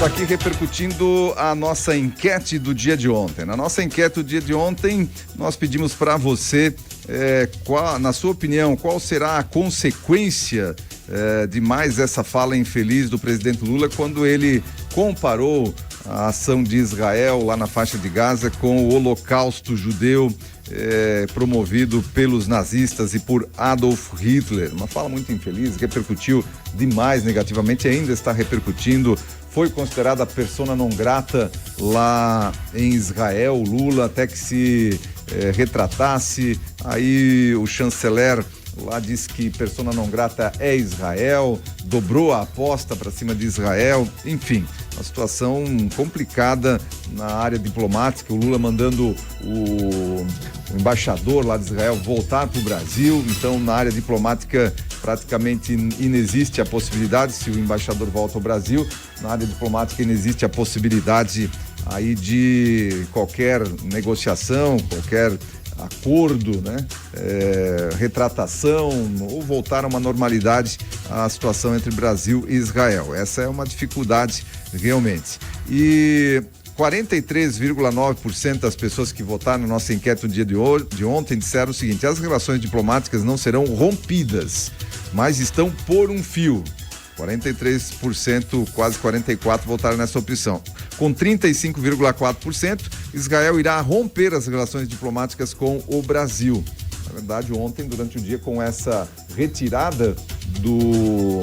Estamos aqui repercutindo a nossa enquete do dia de ontem. Na nossa enquete do dia de ontem, nós pedimos para você, na sua opinião, qual será a consequência de mais essa fala infeliz do presidente Lula quando ele comparou a ação de Israel lá na faixa de Gaza com o Holocausto judeu promovido pelos nazistas e por Adolf Hitler. Uma fala muito infeliz, repercutiu demais negativamente, ainda está repercutindo. Foi considerada persona non grata lá em Israel, Lula, até que se retratasse. Aí o chanceler lá disse que persona non grata é Israel, dobrou a aposta para cima de Israel. Enfim, uma situação complicada na área diplomática. O Lula mandando o embaixador lá de Israel voltar para o Brasil. Então, na área diplomática, praticamente inexiste a possibilidade, se o embaixador volta ao Brasil, na área diplomática inexiste a possibilidade aí de qualquer negociação, qualquer acordo, né? Retratação ou voltar a uma normalidade a situação entre Brasil e Israel. Essa é uma dificuldade realmente. E 43,9% das pessoas que votaram na nossa enquete no dia de ontem disseram o seguinte: as relações diplomáticas não serão rompidas, mas estão por um fio. 43%, quase 44% votaram nessa opção. Com 35,4%, Israel irá romper as relações diplomáticas com o Brasil. Na verdade, ontem, durante o dia, com essa retirada do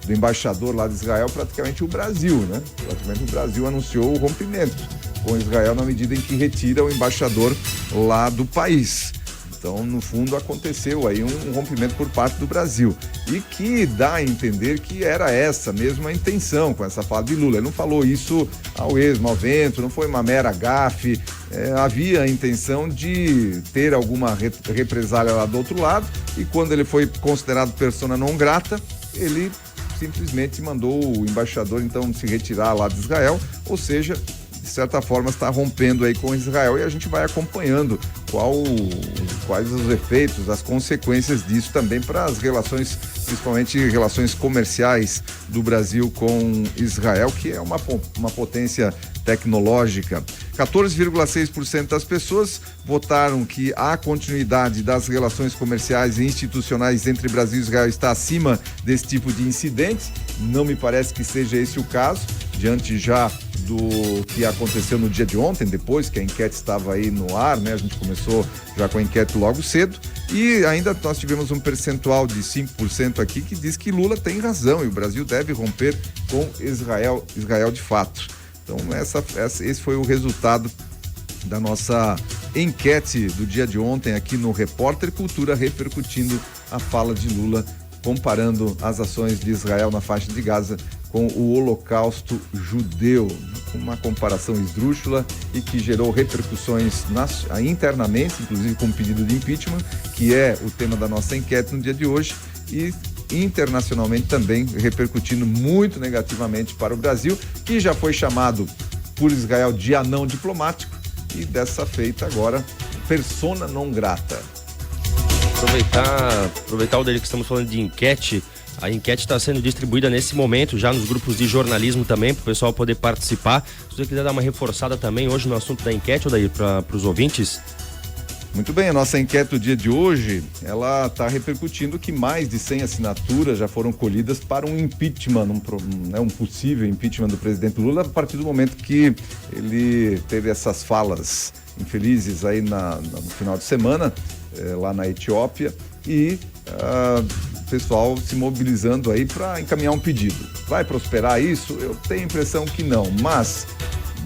embaixador lá de Israel, praticamente o Brasil, né? Praticamente o Brasil anunciou o rompimento com Israel na medida em que retira o embaixador lá do país. Então, no fundo, aconteceu aí um rompimento por parte do Brasil e que dá a entender que era essa mesma a intenção com essa fala de Lula. Ele não falou isso ao esmo, ao vento, não foi uma mera gafe. Havia a intenção de ter alguma represália lá do outro lado e quando ele foi considerado persona non grata, ele simplesmente mandou o embaixador então se retirar lá de Israel, ou seja, de certa forma está rompendo aí com Israel e a gente vai acompanhando quais os efeitos, as consequências disso também para as relações, principalmente relações comerciais do Brasil com Israel, que é uma potência tecnológica. 14,6% das pessoas votaram que a continuidade das relações comerciais e institucionais entre Brasil e Israel está acima desse tipo de incidente. Não me parece que seja esse o caso, diante já do que aconteceu no dia de ontem, depois que a enquete estava aí no ar, né? A gente começou já com a enquete logo cedo e ainda nós tivemos um percentual de 5% aqui que diz que Lula tem razão e o Brasil deve romper com Israel de fato. Então esse foi o resultado da nossa enquete do dia de ontem aqui no Repórter Cultura, repercutindo a fala de Lula, comparando as ações de Israel na faixa de Gaza com o Holocausto judeu, uma comparação esdrúxula e que gerou repercussões internamente, inclusive com um pedido de impeachment, que é o tema da nossa enquete no dia de hoje, e internacionalmente também repercutindo muito negativamente para o Brasil, que já foi chamado por Israel de anão diplomático e dessa feita agora persona non grata. Aproveitar o dele que estamos falando de enquete. A enquete está sendo distribuída nesse momento já nos grupos de jornalismo também, para o pessoal poder participar. Se você quiser dar uma reforçada também hoje no assunto da enquete, Odair, para os ouvintes. Muito bem, a nossa enquete do dia de hoje, ela está repercutindo que mais de 100 assinaturas já foram colhidas para um impeachment, um possível impeachment do presidente Lula, a partir do momento que ele teve essas falas infelizes aí no final de semana, lá na Etiópia, e o pessoal se mobilizando aí para encaminhar um pedido. Vai prosperar isso? Eu tenho a impressão que não, mas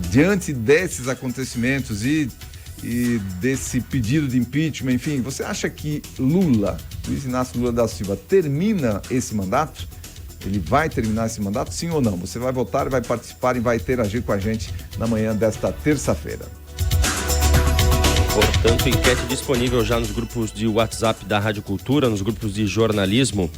diante desses acontecimentos e desse pedido de impeachment, enfim, você acha que Luiz Inácio Lula da Silva, termina esse mandato? Ele vai terminar esse mandato, sim ou não? Você vai votar, vai participar e vai interagir com a gente na manhã desta terça-feira. Portanto, enquete disponível já nos grupos de WhatsApp da Rádio Cultura, nos grupos de jornalismo.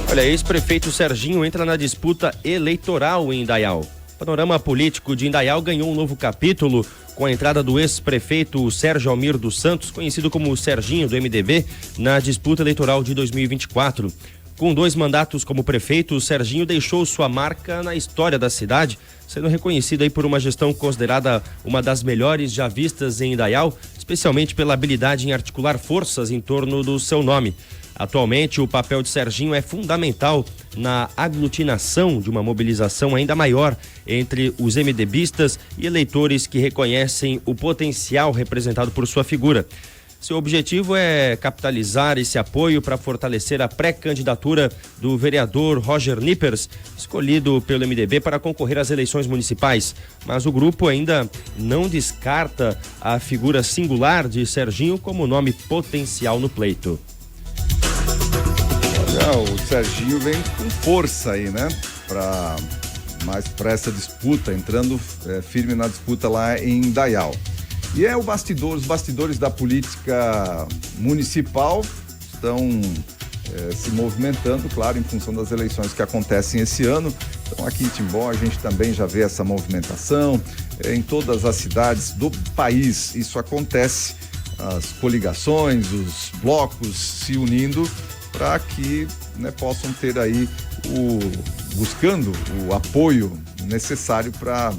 Olha, ex-prefeito Serginho entra na disputa eleitoral em Indaial. O panorama político de Indaial ganhou um novo capítulo com a entrada do ex-prefeito Sérgio Almir dos Santos, conhecido como Serginho do MDB, na disputa eleitoral de 2024. Com 2 mandatos como prefeito, o Serginho deixou sua marca na história da cidade, sendo reconhecido aí por uma gestão considerada uma das melhores já vistas em Indaial, especialmente pela habilidade em articular forças em torno do seu nome. Atualmente, o papel de Serginho é fundamental na aglutinação de uma mobilização ainda maior entre os MDBistas e eleitores que reconhecem o potencial representado por sua figura. Seu objetivo é capitalizar esse apoio para fortalecer a pré-candidatura do vereador Roger Nippers, escolhido pelo MDB para concorrer às eleições municipais. Mas o grupo ainda não descarta a figura singular de Serginho como nome potencial no pleito. Olha, o Serginho vem com força aí, né? Para essa disputa, entrando firme na disputa lá em Indaial. E os bastidores da política municipal estão se movimentando, claro, em função das eleições que acontecem esse ano. Então, aqui em Timbó, a gente também já vê essa movimentação. Em todas as cidades do país, isso acontece. As coligações, os blocos se unindo para que possam ter aí buscando o apoio necessário para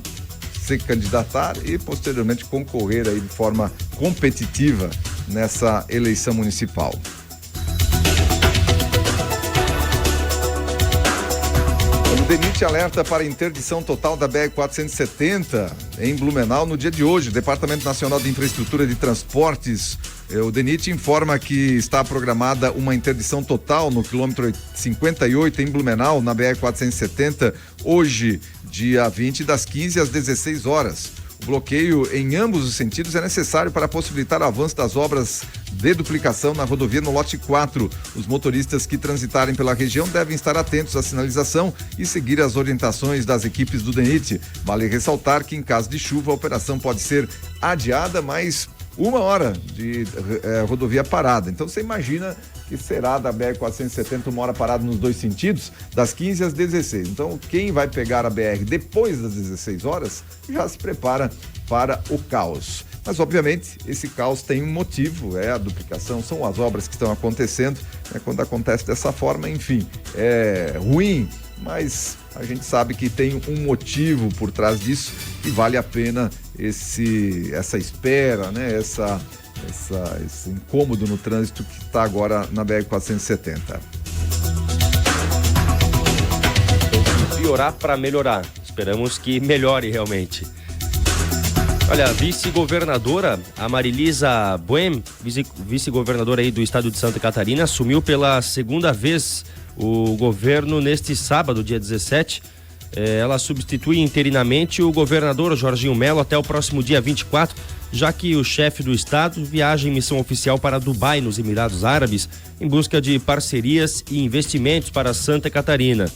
se candidatar e posteriormente concorrer aí de forma competitiva nessa eleição municipal. O DENIT alerta para interdição total da BR-470 em Blumenau no dia de hoje. O Departamento Nacional de Infraestrutura de Transportes, o DENIT, informa que está programada uma interdição total no quilômetro 58 em Blumenau, na BR-470, hoje, dia 20, das 15 às 16 horas. O bloqueio em ambos os sentidos é necessário para possibilitar o avanço das obras de duplicação na rodovia no lote 4. Os motoristas que transitarem pela região devem estar atentos à sinalização e seguir as orientações das equipes do DENIT. Vale ressaltar que, em caso de chuva, a operação pode ser adiada, mas 1 hora de rodovia parada. Então você imagina que será da BR-470 1 hora parada nos 2 sentidos, das 15 às 16. Então quem vai pegar a BR depois das 16 horas já se prepara para o caos. Mas obviamente esse caos tem um motivo, a duplicação, são as obras que estão acontecendo, quando acontece dessa forma, enfim, é ruim, mas a gente sabe que tem um motivo por trás disso e vale a pena essa espera, esse incômodo no trânsito que está agora na BR-470. Então, se piorar para melhorar, esperamos que melhore realmente. Olha, a vice-governadora, a Marilisa Boehm, vice-governadora aí do estado de Santa Catarina, assumiu pela 2ª vez o governo neste sábado, dia 17. Ela substitui interinamente o governador Jorginho Melo até o próximo dia 24, já que o chefe do estado viaja em missão oficial para Dubai, nos Emirados Árabes, em busca de parcerias e investimentos para Santa Catarina.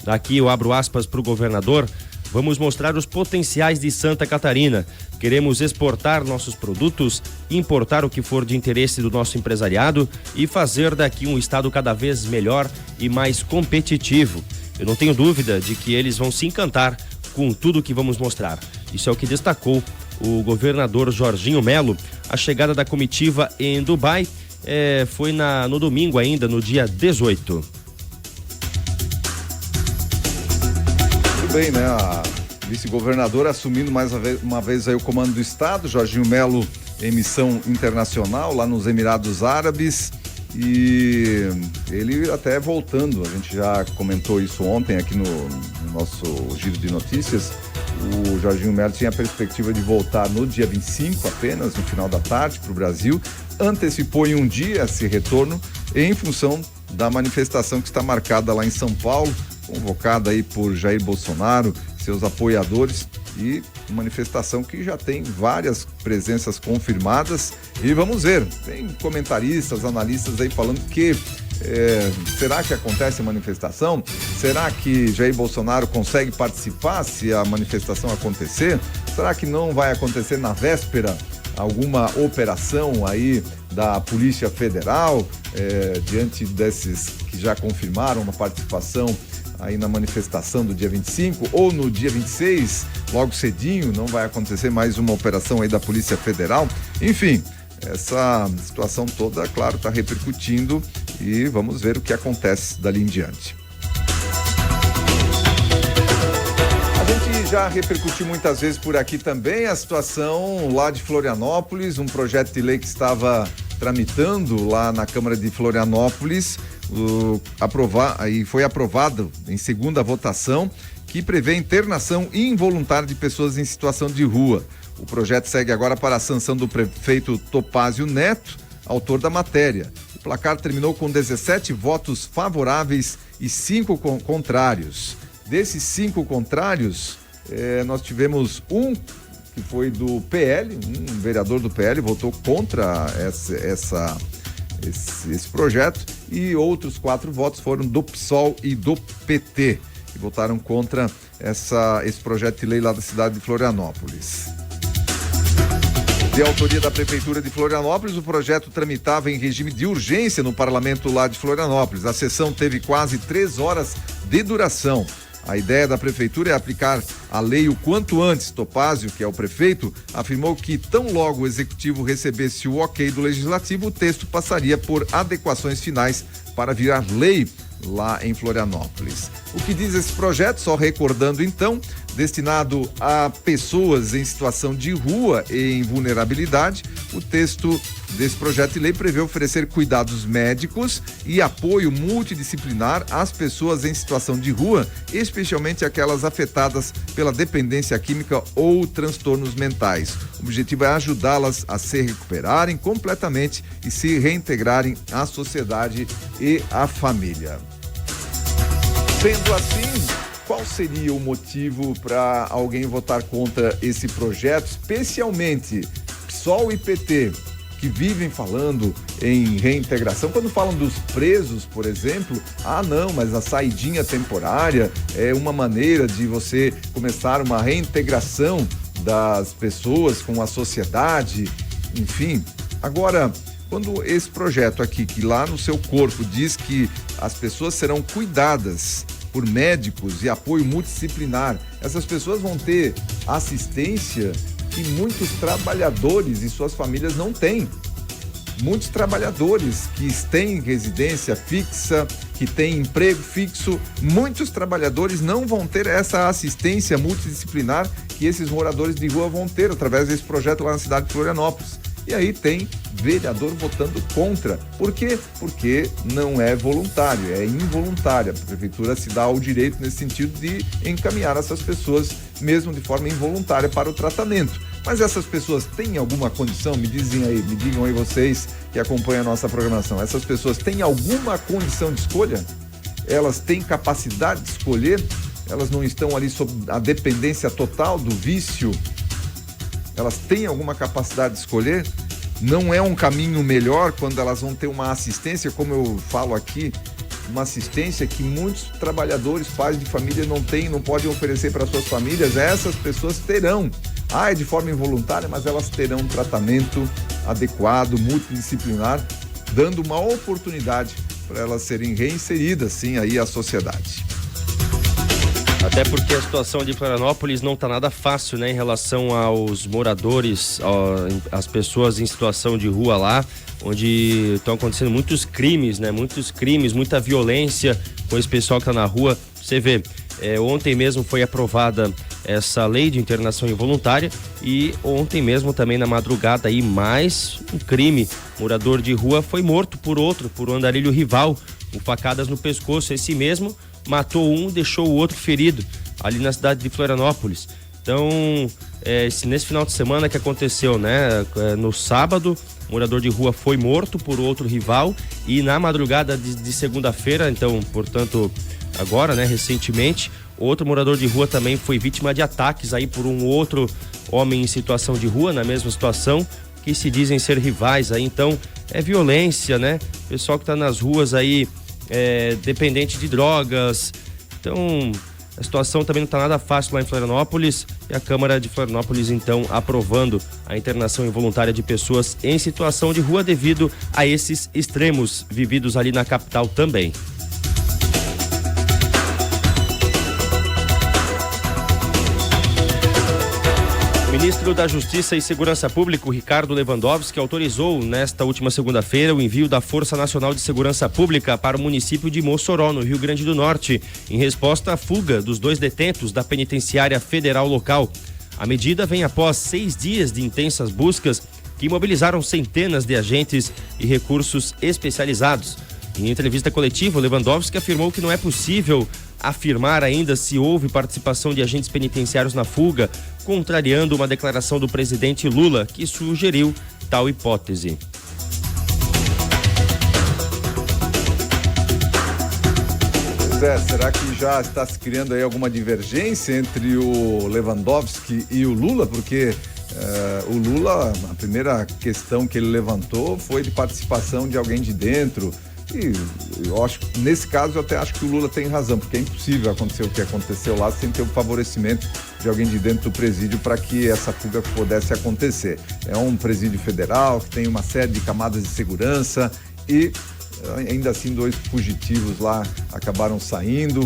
Aqui eu abro aspas para o governador: vamos mostrar os potenciais de Santa Catarina. Queremos exportar nossos produtos, importar o que for de interesse do nosso empresariado e fazer daqui um estado cada vez melhor e mais competitivo. Eu não tenho dúvida de que eles vão se encantar com tudo que vamos mostrar. Isso é o que destacou o governador Jorginho Melo. A chegada da comitiva em Dubai foi no domingo ainda, no dia 18. Muito bem, A vice-governadora assumindo mais uma vez aí o comando do estado, Jorginho Melo em missão internacional lá nos Emirados Árabes. E ele até voltando, a gente já comentou isso ontem aqui no nosso giro de notícias. O Jorginho Melo tinha a perspectiva de voltar no dia 25 apenas, no final da tarde, para o Brasil. Antecipou em um dia esse retorno em função da manifestação que está marcada lá em São Paulo, convocada aí por Jair Bolsonaro, seus apoiadores, e manifestação que já tem várias presenças confirmadas. E vamos ver, tem comentaristas, analistas aí falando que será que acontece a manifestação? Será que Jair Bolsonaro consegue participar se a manifestação acontecer? Será que não vai acontecer na véspera alguma operação aí da Polícia Federal, diante desses que já confirmaram uma participação aí na manifestação do dia 25, ou no dia 26, logo cedinho, não vai acontecer mais uma operação aí da Polícia Federal? Enfim, essa situação toda, claro, está repercutindo e vamos ver o que acontece dali em diante. A gente já repercutiu muitas vezes por aqui também a situação lá de Florianópolis, um projeto de lei que estava tramitando lá na Câmara de Florianópolis, foi aprovado em segunda votação, que prevê internação involuntária de pessoas em situação de rua. O projeto segue agora para a sanção do prefeito Topázio Neto, autor da matéria. O placar terminou com 17 votos favoráveis e 5 contrários. Desses 5 contrários, nós tivemos um que foi do PL, um vereador do PL votou contra esse projeto, e outros 4 votos foram do PSOL e do PT, que votaram contra esse projeto de lei lá da cidade de Florianópolis. De autoria da Prefeitura de Florianópolis, o projeto tramitava em regime de urgência no parlamento lá de Florianópolis. A sessão teve quase 3 horas de duração. A ideia da Prefeitura é aplicar a lei o quanto antes. Topázio, que é o prefeito, afirmou que tão logo o Executivo recebesse o ok do Legislativo, o texto passaria por adequações finais para virar lei lá em Florianópolis. O que diz esse projeto, só recordando então, destinado a pessoas em situação de rua e em vulnerabilidade, o texto desse projeto de lei prevê oferecer cuidados médicos e apoio multidisciplinar às pessoas em situação de rua, especialmente aquelas afetadas pela dependência química ou transtornos mentais. O objetivo é ajudá-las a se recuperarem completamente e se reintegrarem à sociedade e à família. Sendo assim, qual seria o motivo para alguém votar contra esse projeto, especialmente PSOL e PT, que vivem falando em reintegração? Quando falam dos presos, por exemplo, não, mas a saidinha temporária é uma maneira de você começar uma reintegração das pessoas com a sociedade, enfim. Agora, quando esse projeto aqui, que lá no seu corpo diz que as pessoas serão cuidadas por médicos e apoio multidisciplinar, essas pessoas vão ter assistência que muitos trabalhadores e suas famílias não têm. Muitos trabalhadores que têm residência fixa, que têm emprego fixo, muitos trabalhadores não vão ter essa assistência multidisciplinar que esses moradores de rua vão ter através desse projeto lá na cidade de Florianópolis. E aí tem vereador votando contra. Por quê? Porque não é voluntário, é involuntário. A prefeitura se dá o direito nesse sentido de encaminhar essas pessoas, mesmo de forma involuntária, para o tratamento. Mas essas pessoas têm alguma condição? Me digam aí vocês que acompanham a nossa programação. Essas pessoas têm alguma condição de escolha? Elas têm capacidade de escolher? Elas não estão ali sob a dependência total do vício? Elas têm alguma capacidade de escolher? Não é um caminho melhor quando elas vão ter uma assistência, como eu falo aqui, uma assistência que muitos trabalhadores, pais de família não têm, não podem oferecer para suas famílias? Essas pessoas terão. É de forma involuntária, mas elas terão um tratamento adequado, multidisciplinar, dando uma oportunidade para elas serem reinseridas, sim, aí à sociedade. Até porque a situação de Florianópolis não está nada fácil, né, em relação aos moradores, às pessoas em situação de rua lá, onde estão acontecendo muitos crimes, né, muita violência com esse pessoal que está na rua. Você vê, ontem mesmo foi aprovada essa lei de internação involuntária e ontem mesmo também na madrugada aí mais um crime. Morador de rua foi morto por um andarilho rival, com facadas no pescoço. Esse mesmo matou um, deixou o outro ferido ali na cidade de Florianópolis. Então, nesse final de semana que aconteceu, né? No sábado, morador de rua foi morto por outro rival e na madrugada de segunda-feira, então, portanto, agora, né, recentemente, outro morador de rua também foi vítima de ataques aí por um outro homem em situação de rua, na mesma situação, que se dizem ser rivais aí. Então, é violência, né? Pessoal que tá nas ruas aí, dependente de drogas. Então, a situação também não está nada fácil lá em Florianópolis e a Câmara de Florianópolis, então, aprovando a internação involuntária de pessoas em situação de rua devido a esses extremos vividos ali na capital também. Ministro da Justiça e Segurança Pública, Ricardo Lewandowski, autorizou nesta última segunda-feira o envio da Força Nacional de Segurança Pública para o município de Mossoró, no Rio Grande do Norte, em resposta à fuga dos 2 detentos da penitenciária federal local. A medida vem após 6 dias de intensas buscas que mobilizaram centenas de agentes e recursos especializados. Em entrevista coletiva, Lewandowski afirmou que não é possível afirmar ainda se houve participação de agentes penitenciários na fuga, contrariando uma declaração do presidente Lula, que sugeriu tal hipótese. Pois é, será que já está se criando aí alguma divergência entre o Lewandowski e o Lula? Porque o Lula, a primeira questão que ele levantou foi de participação de alguém de dentro. E eu acho que nesse caso eu até acho que o Lula tem razão, porque é impossível acontecer o que aconteceu lá sem ter o favorecimento de alguém de dentro do presídio para que essa fuga pudesse acontecer. É um presídio federal que tem uma série de camadas de segurança e ainda assim 2 fugitivos lá acabaram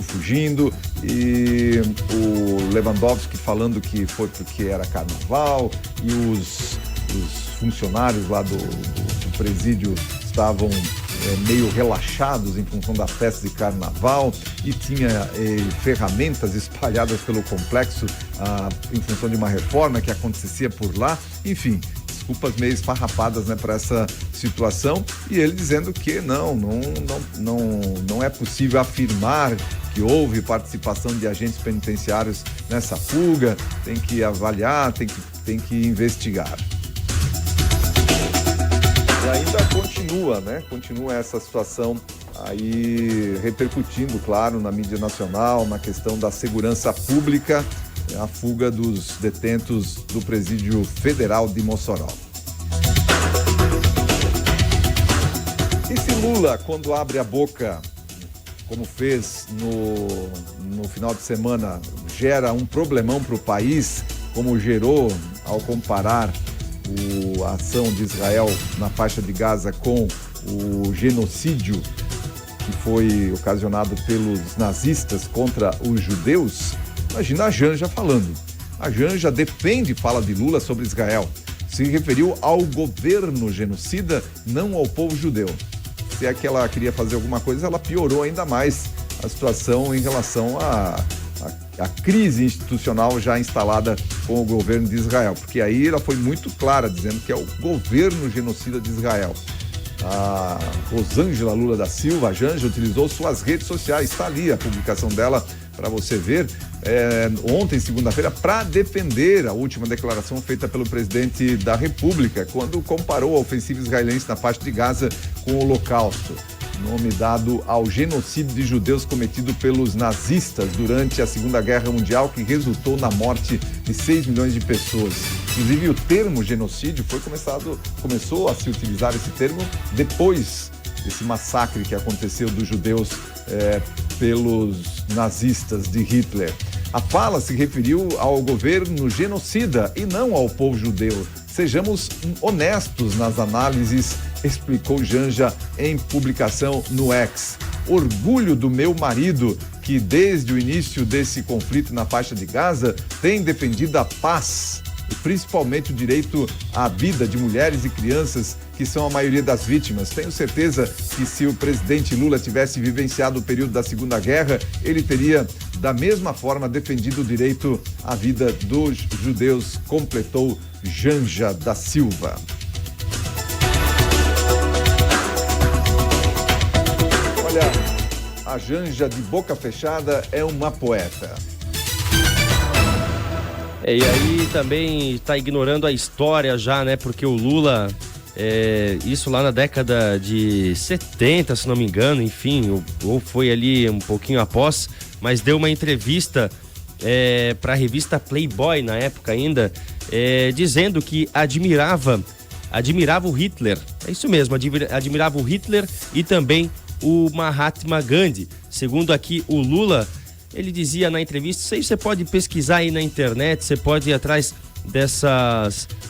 fugindo, e o Lewandowski falando que foi porque era carnaval e os funcionários lá do presídio estavam meio relaxados em função da festa de carnaval e tinha ferramentas espalhadas pelo complexo em função de uma reforma que acontecia por lá. Enfim, desculpas meio esfarrapadas, né, para essa situação, e ele dizendo que não é possível afirmar que houve participação de agentes penitenciários nessa fuga, tem que avaliar, tem que investigar. E ainda continua essa situação aí repercutindo, claro, na mídia nacional, na questão da segurança pública, a fuga dos detentos do Presídio Federal de Mossoró. E se Lula, quando abre a boca, como fez no final de semana, gera um problemão para o país, como gerou ao comparar a ação de Israel na faixa de Gaza com o genocídio que foi ocasionado pelos nazistas contra os judeus? Imagina a Janja falando. A Janja defende fala de Lula sobre Israel. Se referiu ao governo genocida, não ao povo judeu. Se é que ela queria fazer alguma coisa, ela piorou ainda mais a situação em relação a crise institucional já instalada com o governo de Israel, porque aí ela foi muito clara, dizendo que é o governo genocida de Israel. A Rosângela Lula da Silva, a Janja, utilizou suas redes sociais, está ali a publicação dela para você ver, ontem, segunda-feira, para defender a última declaração feita pelo presidente da República, quando comparou a ofensiva israelense na faixa de Gaza com o Holocausto, nome dado ao genocídio de judeus cometido pelos nazistas durante a Segunda Guerra Mundial, que resultou na morte de 6 milhões de pessoas. Inclusive, o termo genocídio começou a se utilizar esse termo depois desse massacre que aconteceu dos judeus pelos nazistas de Hitler. A fala se referiu ao governo genocida e não ao povo judeu. Sejamos honestos nas análises, explicou Janja em publicação no X. Orgulho do meu marido, que desde o início desse conflito na faixa de Gaza tem defendido a paz e principalmente o direito à vida de mulheres e crianças, que são a maioria das vítimas. Tenho certeza que se o presidente Lula tivesse vivenciado o período da Segunda Guerra, ele teria da mesma forma defendido o direito à vida dos judeus, completou Janja da Silva. Olha, a Janja de boca fechada é uma poeta. E aí também está ignorando a história já, né? Porque o Lula, isso lá na década de 70, se não me engano, enfim, ou foi ali um pouquinho após, mas deu uma entrevista para a revista Playboy na época ainda, dizendo que admirava o Hitler. É isso mesmo, admirava o Hitler e também o Mahatma Gandhi. Segundo aqui o Lula, ele dizia na entrevista, isso aí você pode pesquisar aí na internet, você pode ir atrás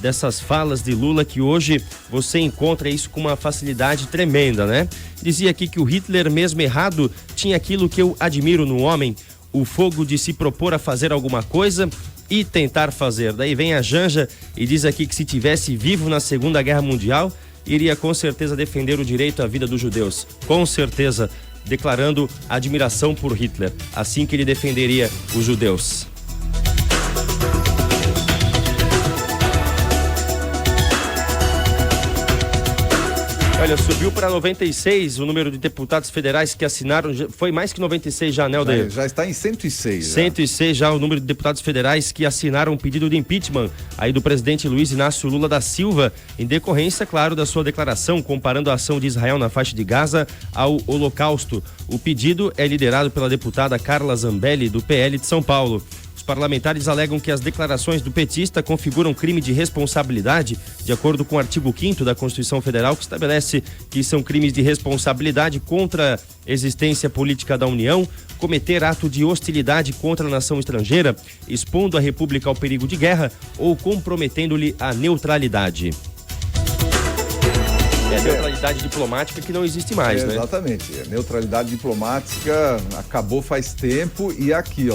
dessas falas de Lula, que hoje você encontra isso com uma facilidade tremenda, né? Dizia aqui que o Hitler, mesmo errado, tinha aquilo que eu admiro no homem, o fogo de se propor a fazer alguma coisa, e tentar fazer. Daí vem a Janja e diz aqui que se tivesse vivo na Segunda Guerra Mundial, iria com certeza defender o direito à vida dos judeus. Com certeza, declarando admiração por Hitler. Assim que ele defenderia os judeus. Olha, subiu para 96 o número de deputados federais que assinaram, foi mais que 96 já, né, Aldair? Já está em 106. 106 já o número de deputados federais que assinaram um pedido de impeachment aí do presidente Luiz Inácio Lula da Silva, em decorrência, claro, da sua declaração comparando a ação de Israel na faixa de Gaza ao Holocausto. O pedido é liderado pela deputada Carla Zambelli, do PL de São Paulo. Os parlamentares alegam que as declarações do petista configuram crime de responsabilidade, de acordo com o artigo 5º da Constituição Federal, que estabelece que são crimes de responsabilidade contra a existência política da União, cometer ato de hostilidade contra a nação estrangeira, expondo a República ao perigo de guerra ou comprometendo-lhe a neutralidade. É a neutralidade diplomática que não existe mais, né? Exatamente. A neutralidade diplomática acabou faz tempo e aqui,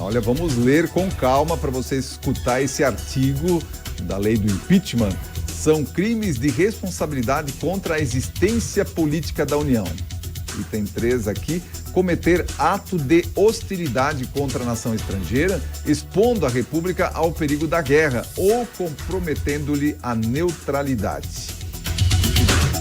olha, vamos ler com calma para você escutar esse artigo da lei do impeachment. São crimes de responsabilidade contra a existência política da União. Item 3 aqui, cometer ato de hostilidade contra a nação estrangeira, expondo a República ao perigo da guerra ou comprometendo-lhe a neutralidade.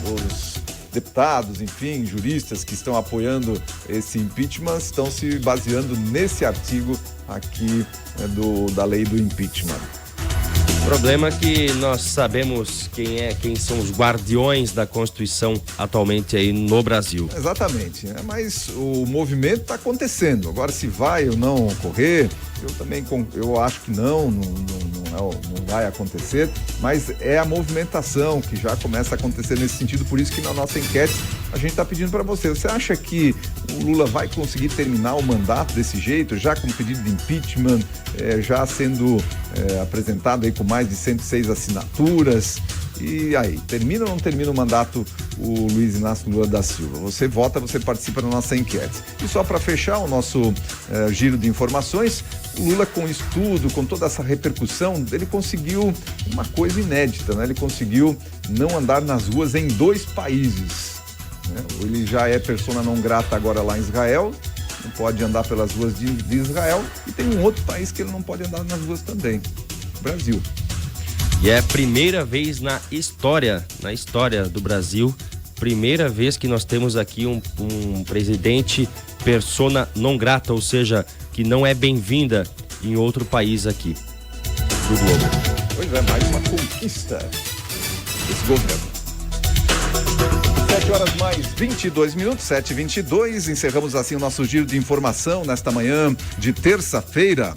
Os deputados, enfim, juristas que estão apoiando esse impeachment estão se baseando nesse artigo aqui da lei do impeachment. O problema é que nós sabemos quem são os guardiões da Constituição atualmente aí no Brasil. Exatamente, né? Mas o movimento está acontecendo. Agora, se vai ou não ocorrer, eu acho que não vai acontecer, mas é a movimentação que já começa a acontecer nesse sentido, por isso que na nossa enquete a gente está pedindo para você acha que o Lula vai conseguir terminar o mandato desse jeito, já com pedido de impeachment, já sendo apresentado aí com mais de 106 assinaturas? E aí, termina ou não termina o mandato o Luiz Inácio Lula da Silva? Você vota, você participa da nossa enquete. E só para fechar o nosso giro de informações, o Lula, com isso tudo, com toda essa repercussão, ele conseguiu uma coisa inédita, né? Ele conseguiu não andar nas ruas em 2 países, né? Ele já é persona não grata agora lá em Israel, não pode andar pelas ruas de Israel, e tem um outro país que ele não pode andar nas ruas também, Brasil. E é a primeira vez na história do Brasil, primeira vez que nós temos aqui um presidente persona non grata, ou seja, que não é bem-vinda em outro país aqui do globo. Pois é, mais uma conquista desse governo. 7 horas mais 22 minutos, 7h22, encerramos assim o nosso giro de informação nesta manhã de terça-feira.